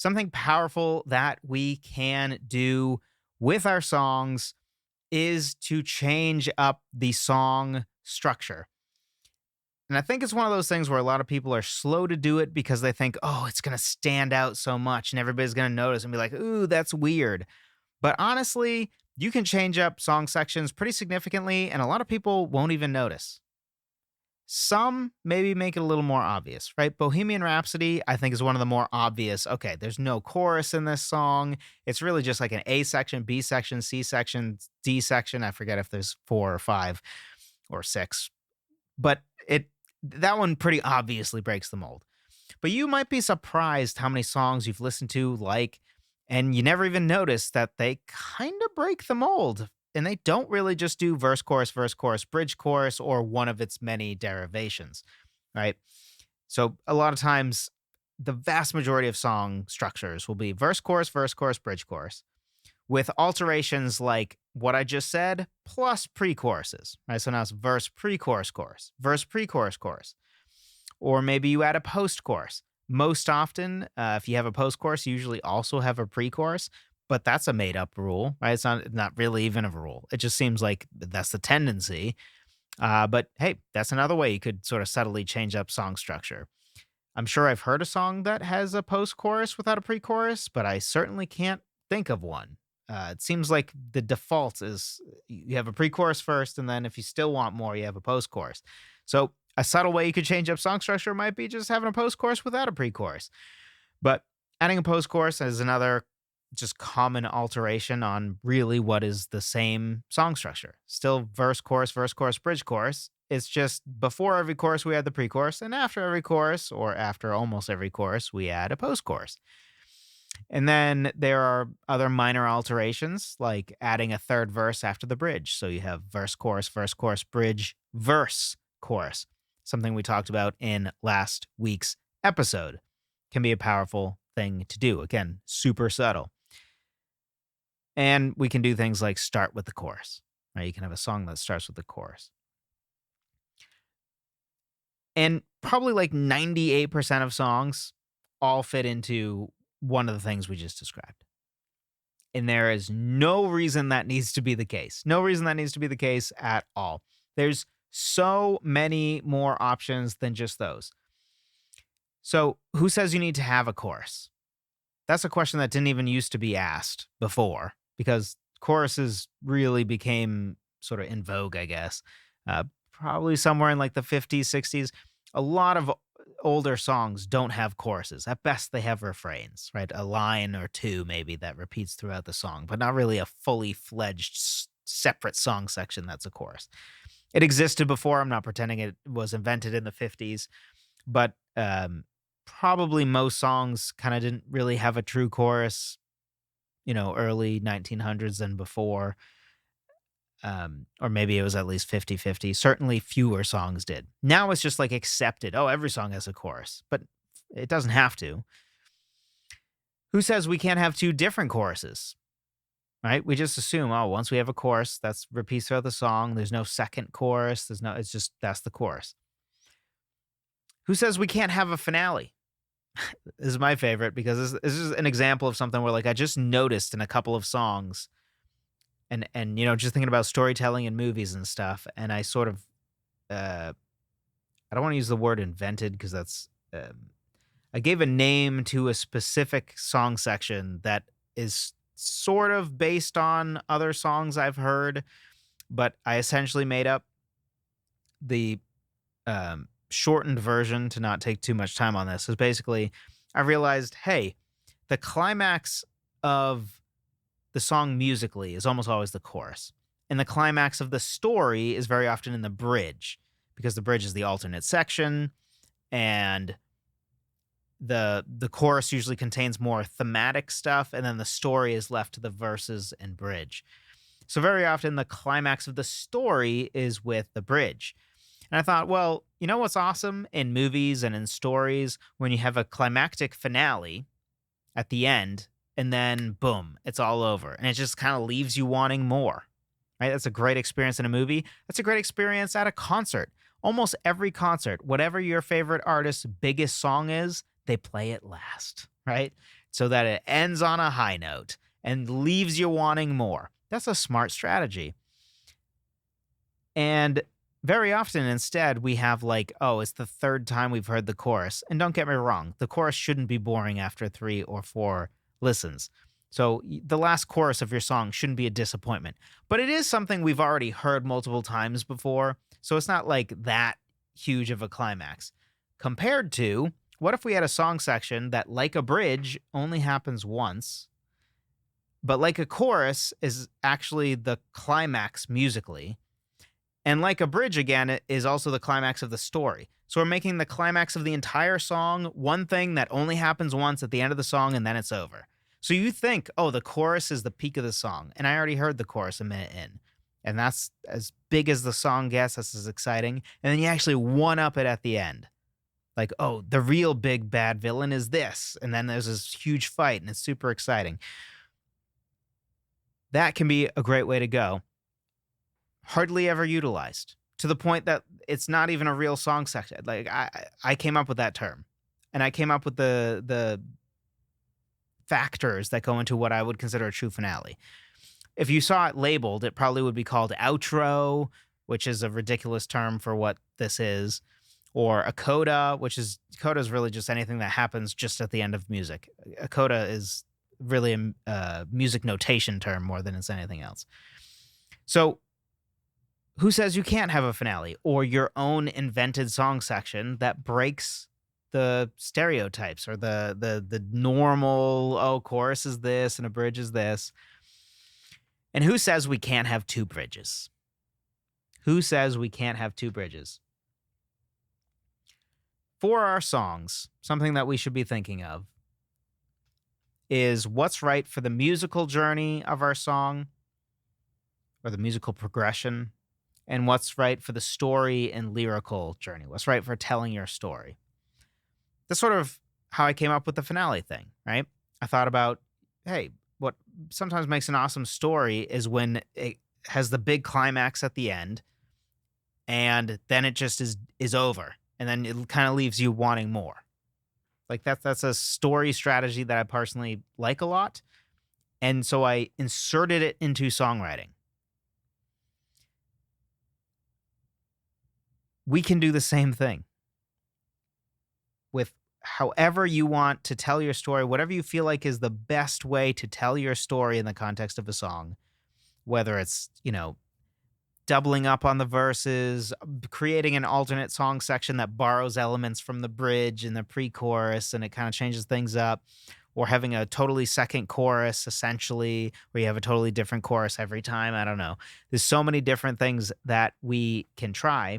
Something powerful that we can do with our songs is to change up the song structure. And I think it's one of those things where a lot of people are slow to do it because they think, oh, it's going to stand out so much and everybody's going to notice and be like, ooh, that's weird. But honestly, you can change up song sections pretty significantly, and a lot of people won't even notice. Some maybe make it a little more obvious, right? Bohemian Rhapsody, I think, is one of the more obvious. Okay, there's no chorus in this song. It's really just like an A section, B section, C section, D section. I forget if there's four or five or six, but that one pretty obviously breaks the mold. But you might be surprised how many songs you've listened to, and you never even noticed that they kind of break the mold. And they don't really just do verse, chorus, bridge, chorus, or one of its many derivations, right? So a lot of times, the vast majority of song structures will be verse, chorus, bridge, chorus, with alterations like what I just said, plus pre-choruses, right? So now it's verse, pre-chorus, chorus, verse, pre-chorus, chorus. Or maybe you add a post-chorus. Most often, if you have a post-chorus, you usually also have a pre-chorus, but that's a made-up rule, right? It's not really even a rule. It just seems like that's the tendency. But hey, that's another way you could sort of subtly change up song structure. I'm sure I've heard a song that has a post-chorus without a pre-chorus, but I certainly can't think of one. It seems like the default is you have a pre-chorus first, and then if you still want more, you have a post-chorus. So a subtle way you could change up song structure might be just having a post-chorus without a pre-chorus. But adding a post-chorus is another just common alteration on really what is the same song structure. Still verse, chorus, bridge, chorus. It's just before every chorus we add the pre-chorus, and after every chorus, or after almost every chorus, we add a post-chorus. And then there are other minor alterations, like adding a third verse after the bridge. So you have verse, chorus, bridge, verse, chorus. Something we talked about in last week's episode. Can be a powerful thing to do. Again, super subtle. And we can do things like start with the chorus, right? You can have a song that starts with the chorus. And probably like 98% of songs all fit into one of the things we just described. And there is no reason that needs to be the case. No reason that needs to be the case at all. There's so many more options than just those. So, who says you need to have a chorus? That's a question that didn't even used to be asked before because choruses really became sort of in vogue, I guess. Probably somewhere in like the 50s, 60s. A lot of older songs don't have choruses. At best, they have refrains, right? A line or two maybe that repeats throughout the song, but not really a fully fledged separate song section that's a chorus. It existed before. I'm not pretending it was invented in the 50s, but probably most songs kind of didn't really have a true chorus, early 1900s and before. Or maybe it was at least 50-50. Certainly fewer songs did. Now it's just like accepted. Oh, every song has a chorus, but it doesn't have to. Who says we can't have two different choruses? Right? We just assume, oh, once we have a chorus, that's repeats throughout the song. There's no second chorus. It's just, that's the chorus. Who says we can't have a finale? This is my favorite because this is an example of something where like I just noticed in a couple of songs and just thinking about storytelling in movies and stuff. And I sort of, I don't want to use the word invented because that's, I gave a name to a specific song section that is sort of based on other songs I've heard, but I essentially made up the shortened version to not take too much time on this. Is basically, I realized, hey, the climax of the song musically is almost always the chorus, and the climax of the story is very often in the bridge because the bridge is the alternate section, and the chorus usually contains more thematic stuff, and then the story is left to the verses and bridge. So very often the climax of the story is with the bridge. And I thought, well, you know what's awesome in movies and in stories when you have a climactic finale at the end and then boom, it's all over. And it just kind of leaves you wanting more, right? That's a great experience in a movie. That's a great experience at a concert. Almost every concert, whatever your favorite artist's biggest song is, they play it last, right? so that it ends on a high note and leaves you wanting more. That's a smart strategy. And very often instead we have like, oh, it's the third time we've heard the chorus. And don't get me wrong, the chorus shouldn't be boring after 3 or 4 listens. So the last chorus of your song shouldn't be a disappointment. But it is something we've already heard multiple times before. So it's not like that huge of a climax. Compared to, what if we had a song section that, like a bridge, only happens once, but like a chorus is actually the climax musically, and like a bridge, again, it is also the climax of the story. So we're making the climax of the entire song one thing that only happens once at the end of the song, and then it's over. So you think, oh, the chorus is the peak of the song, and I already heard the chorus a minute in, and that's as big as the song gets. That's as exciting. And then you actually one-up it at the end. Like, oh, the real big bad villain is this, and then there's this huge fight, and it's super exciting. That can be a great way to go. Hardly ever utilized, to the point that it's not even a real song section. Like I came up with that term, and I came up with the factors that go into what I would consider a true finale. If you saw it labeled, it probably would be called outro, which is a ridiculous term for what this is, or a coda, coda is really just anything that happens just at the end of music. A coda is really a music notation term more than it's anything else. So who says you can't have a finale or your own invented song section that breaks the stereotypes or the normal, oh, chorus is this and a bridge is this? And who says we can't have 2 bridges? Who says we can't have 2 bridges? For our songs, something that we should be thinking of is what's right for the musical journey of our song or the musical progression, and what's right for the story and lyrical journey. What's right for telling your story. That's sort of how I came up with the finale thing, right? I thought about, hey, what sometimes makes an awesome story is when it has the big climax at the end, and then it just is over, and then it kind of leaves you wanting more. Like that's a story strategy that I personally like a lot, and so I inserted it into songwriting. We can do the same thing with however you want to tell your story, whatever you feel like is the best way to tell your story in the context of a song, whether it's, doubling up on the verses, creating an alternate song section that borrows elements from the bridge and the pre-chorus and it kind of changes things up, or having a totally second chorus, essentially, where you have a totally different chorus every time. I don't know. There's so many different things that we can try,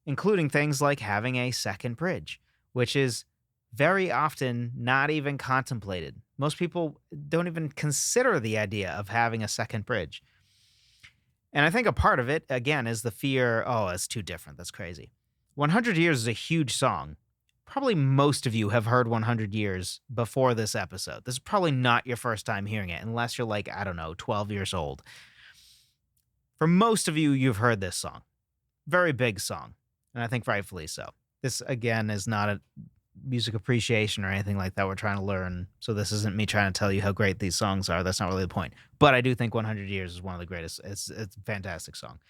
including things like having a second bridge, which is very often not even contemplated. Most people don't even consider the idea of having a second bridge. And I think a part of it, again, is the fear, oh, it's too different. That's crazy. 100 Years is a huge song. Probably most of you have heard 100 Years before this episode. This is probably not your first time hearing it, unless you're like, I don't know, 12 years old. For most of you, you've heard this song. Very big song. And I think rightfully so. This, again, is not a music appreciation or anything like that we're trying to learn. So this isn't me trying to tell you how great these songs are. That's not really the point. But I do think 100 Years is one of the greatest. It's a fantastic song.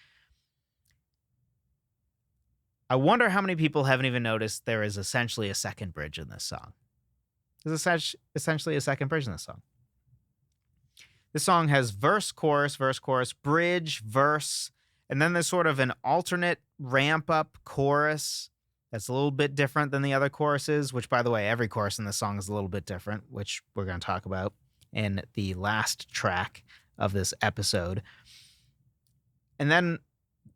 I wonder how many people haven't even noticed there is essentially a second bridge in this song. There's essentially a second bridge in this song. This song has verse, chorus, bridge, verse, and then there's sort of an alternate ramp-up chorus that's a little bit different than the other choruses, which, by the way, every chorus in this song is a little bit different, which we're going to talk about in the last track of this episode. And then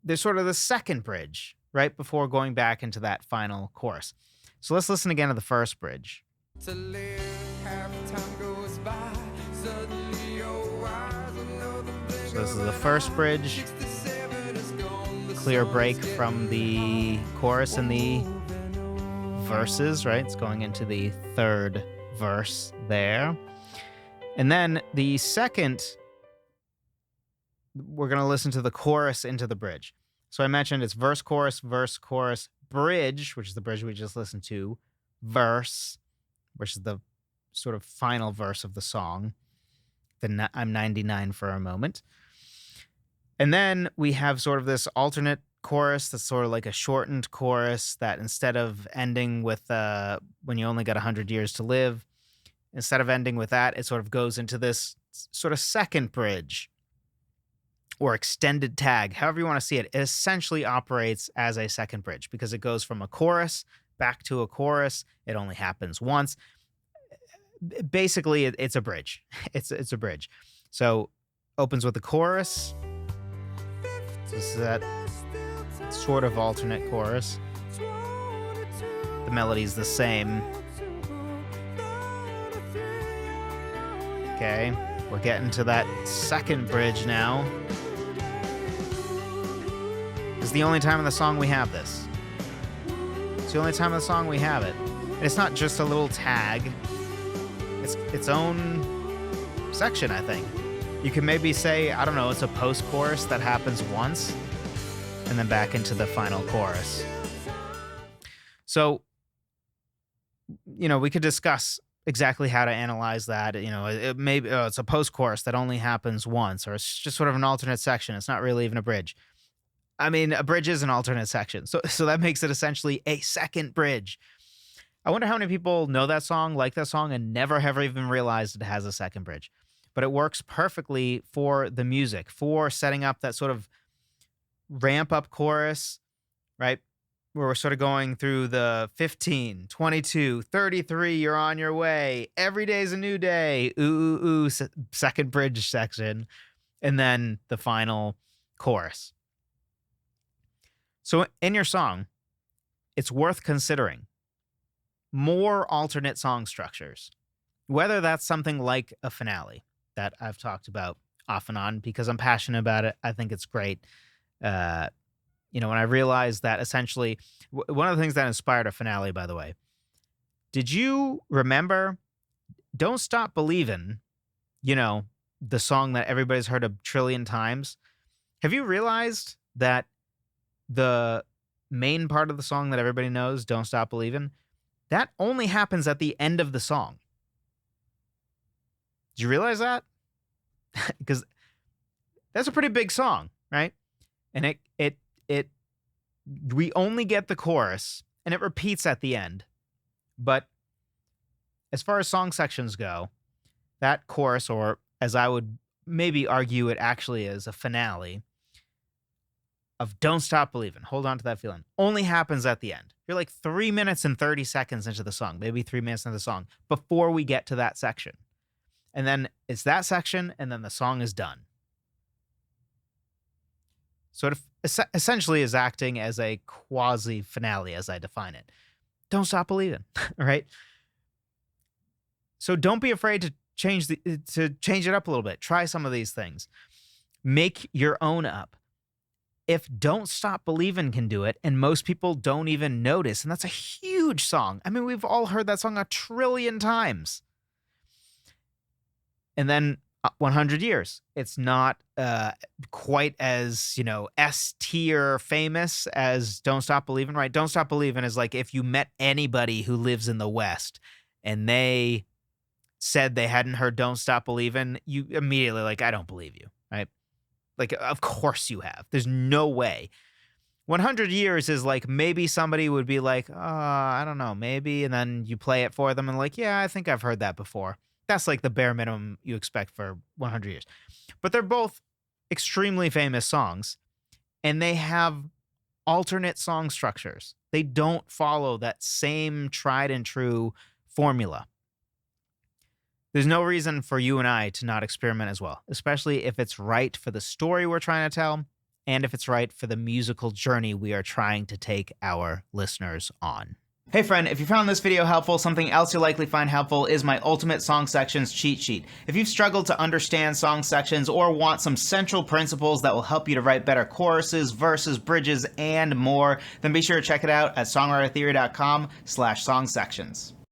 there's sort of the second bridge right before going back into that final chorus. So let's listen again to the first bridge. To live, half time goes by, suddenly your eyes will know the so this is the first bridge. Clear break from the chorus and the verses, right? It's going into the third verse there. And then the second, we're going to listen to the chorus into the bridge. So I mentioned it's verse, chorus, bridge, which is the bridge we just listened to, verse, which is the sort of final verse of the song. I'm 99 for a moment. And then we have sort of this alternate chorus that's sort of like a shortened chorus that instead of ending with when you only got 100 years to live, instead of ending with that, it sort of goes into this sort of second bridge or extended tag, however you want to see it. It essentially operates as a second bridge because it goes from a chorus back to a chorus. It only happens once. Basically, it's a bridge. It's a bridge. So opens with the chorus. This is that sort of alternate chorus. The melody's the same. Okay, we're getting to that second bridge now. This is the only time in the song we have this. It's the only time in the song we have it. And it's not just a little tag. It's its own section, I think. You can maybe say, I don't know, it's a post-chorus that happens once and then back into the final chorus. So, we could discuss exactly how to analyze that. It maybe it's a post-chorus that only happens once, or it's just sort of an alternate section. It's not really even a bridge. I mean, a bridge is an alternate section. So that makes it essentially a second bridge. I wonder how many people know that song, like that song, and never have even realized it has a second bridge. But it works perfectly for the music, for setting up that sort of ramp up chorus, right? Where we're sort of going through the 15, 22, 33, you're on your way. Every day's a new day. Ooh, ooh, ooh, second bridge section. And then the final chorus. So in your song, it's worth considering more alternate song structures, whether that's something like a finale that I've talked about off and on because I'm passionate about it. I think it's great. When I realized that essentially one of the things that inspired a finale, by the way, did you remember Don't Stop Believin', the song that everybody's heard a trillion times? Have you realized that the main part of the song that everybody knows, Don't Stop Believin', that only happens at the end of the song? Did you realize that? Because that's a pretty big song, right? And we only get the chorus and it repeats at the end. But as far as song sections go, that chorus, or as I would maybe argue it actually is, a finale of Don't Stop Believin', hold on to that feeling, only happens at the end. You're like 3 minutes and 30 seconds into the song, maybe 3 minutes into the song, before we get to that section. And then it's that section, and then the song is done. Sort of essentially is acting as a quasi finale, as I define it. Don't Stop Believin', right? So don't be afraid to change it up a little bit. Try some of these things. Make your own up. If Don't Stop Believin' can do it, and most people don't even notice, and that's a huge song. I mean, we've all heard that song a trillion times. And then 100 Years. It's not quite as, S tier famous as Don't Stop Believin', right? Don't Stop Believin' is like if you met anybody who lives in the West and they said they hadn't heard Don't Stop Believin', you immediately I don't believe you, right? Of course you have. There's no way. 100 Years is like maybe somebody would be like, oh, I don't know, maybe. And then you play it for them and yeah, I think I've heard that before. That's like the bare minimum you expect for 100 Years. But they're both extremely famous songs, and they have alternate song structures. They don't follow that same tried and true formula. There's no reason for you and I to not experiment as well, especially if it's right for the story we're trying to tell and if it's right for the musical journey we are trying to take our listeners on. Hey friend, if you found this video helpful, something else you'll likely find helpful is my Ultimate Song Sections cheat sheet. If you've struggled to understand song sections or want some central principles that will help you to write better choruses, verses, bridges, and more, then be sure to check it out at songwritertheory.com/songsections.